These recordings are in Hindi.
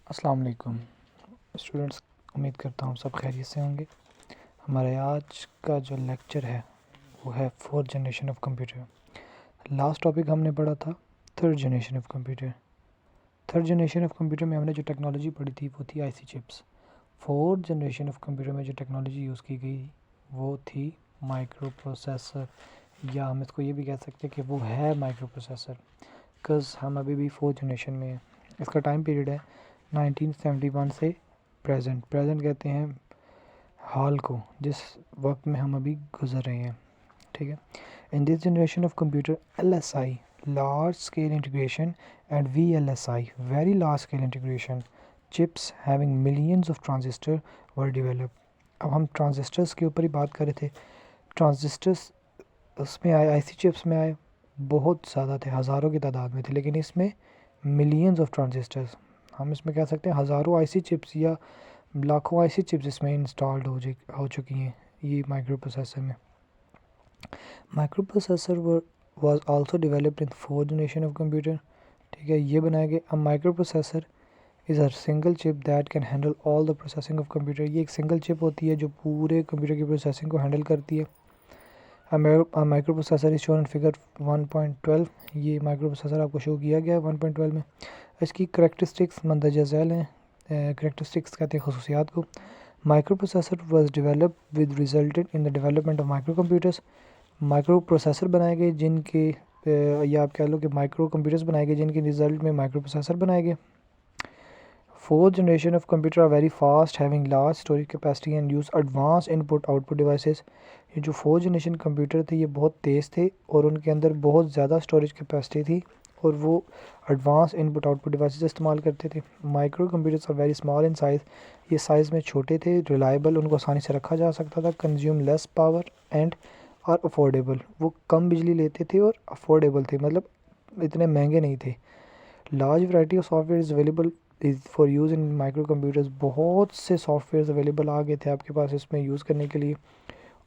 अस्सलाम वालेकुम स्टूडेंट्स, उम्मीद करता हूँ सब खैरियत से होंगे। हमारे आज का जो लेक्चर है वो है fourth generation of computer. Last topic हमने पढ़ा था third generation of computer. Third generation of computer में हमने जो टेक्नोलॉजी पढ़ी थी वो थी IC chips. Fourth generation of computer में जो टेक्नोलॉजी यूज़ की गई वो थी माइक्रो प्रोसेसर, या हम इसको ये भी कह सकते हैं कि वो है माइक्रो प्रोसेसर, बिकॉज़ हम अभी भी फोर्थ जनरेशन में हैं। इसका टाइम पीरियड है 1971 से प्रेजेंट कहते हैं हाल को, जिस वक्त में हम अभी गुजर रहे हैं। ठीक है। In this generation of computer LSI large scale integration and VLSI very large scale integration chips having millions of transistor were develop. अब हम ट्रांजिस्टर्स के ऊपर ही बात कर रहे थे। ट्रांजिस्टर्स उसमें आए, आईसी चिप्स में आए, बहुत ज़्यादा थे, हज़ारों की तादाद में थे, लेकिन इसमें मिलियंस ऑफ ट्रांजिस्टर्स, हम इसमें कह सकते हैं हज़ारों आईसी चिप्स या लाखों आईसी चिप्स इसमें इंस्टॉल्ड हो चुकी हैं ये माइक्रो प्रोसेसर में। Micro processor was also developed in fourth generation of computer. ठीक है, ये बनाया गया। A micro processor is a single chip that can handle all the processing of computer. ये एक सिंगल चिप होती है जो पूरे कंप्यूटर की प्रोसेसिंग को हैंडल करती है। Micro processor is shown figure 1.12। ये माइक्रो प्रोसेसर आपको शो किया गया है 1.12 में। इसकी करेक्टरिस्टिक्स मंदरजा झैल हैं। करेक्टरिस्टिक्स कहते हैं खसूसियात को। Micro processor was develop with resulted in the development of micro computers. Micro processor बनाए गए जिनके या आप कह लो कि माइक्रो कंप्यूटर्स बनाए गए जिनके रिजल्ट में माइक्रो प्रोसेसर बनाए गए। Fourth generation of computer are very fast, having large storage capacity and use advance input output devices. ये जो फोर्थ जनरेशन कंप्यूटर थे ये बहुत तेज़ थे और उनके अंदर बहुत ज़्यादा स्टोरेज कैपेसिटी थी और वो एडवांस इनपुट आउटपुट डिवाइसेस इस्तेमाल करते थे। Microcomputers are very small in size. ये साइज़ में छोटे थे, रिलायबल, उनको आसानी से रखा जा सकता था। Consume less power and are affordable, वो कम बिजली लेते थे और अफोर्डेबल थे, मतलब इतने महंगे नहीं थे। Large variety of software is available is for use in micro computers. बहुत से सॉफ्टवेयर अवेलेबल आ गए थे आपके पास इसमें यूज़ करने के लिए।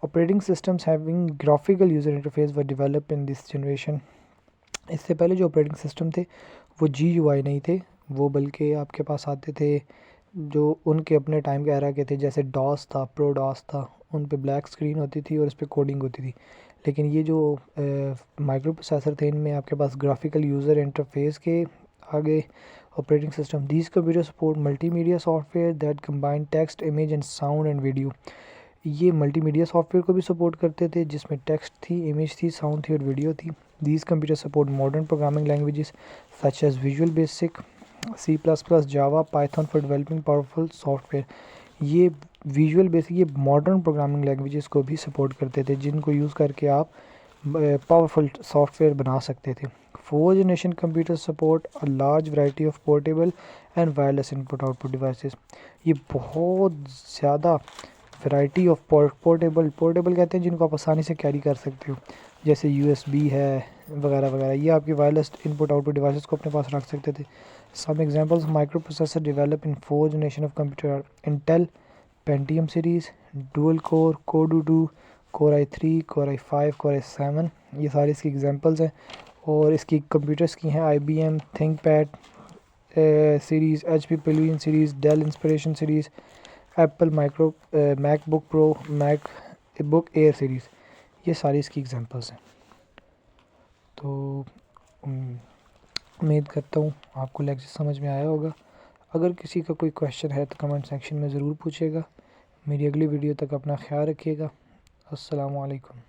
Operating systems having graphical user interface were develop in this generation. इससे पहले जो ऑपरेटिंग सिस्टम थे वो GUI नहीं थे, वो बल्कि आपके पास आते थे जो उनके अपने टाइम के एरा के थे, जैसे डॉस था, प्रो डॉस था। उन पे ब्लैक स्क्रीन होती थी और इस पर कोडिंग होती थी। लेकिन ये जो माइक्रो प्रोसेसर थे इनमें आपके पास ग्राफिकल यूज़र इंटरफेस के आगे operating system. These computer support multimedia software that combine text, image and sound and video. ये मल्टीमीडिया सॉफ्टवेयर को भी सपोर्ट करते थे जिसमें टेक्स्ट थी, इमेज थी, साउंड थी और वीडियो थी। These computer support modern programming languages such as Visual Basic, C++, Java, Python for developing powerful software. ये विजुअल बेसिक, ये मॉडर्न प्रोग्रामिंग लैंग्वेजेस को भी सपोर्ट करते थे जिनको यूज़ करके आप पावरफुल सॉफ्टवेयर बना सकते थे। Fourth generation computer support a large variety of portable and wireless input output devices. ये बहुत ज़्यादा वैरायटी ऑफ पोर्टेबल कहते हैं जिनको आप आसानी से कैरी कर सकते हो, जैसे USB है वगैरह वगैरह। ये आपकी वायरलेस इनपुट आउटपुट डिवाइसेस को अपने पास रख सकते थे। Some examples microprocessor develop in fourth generation of computer Intel Pentium series, dual core, core 2, core i3, core i5, core i7। ये सारी इसकी एग्जांपल्स हैं। और इसकी कंप्यूटर्स की हैं IBM ThinkPad series, HP Pavilion series, Dell Inspiration series, Apple MacBook Pro, MacBook Air series. ये सारी इसकी एग्जांपल्स हैं। तो उम्मीद करता हूँ आपको लेक्चर समझ में आया होगा। अगर किसी का कोई क्वेश्चन है तो कमेंट सेक्शन में ज़रूर पूछेगा। मेरी अगली वीडियो तक अपना ख्याल रखिएगा। अस्सलामु अलैकुम।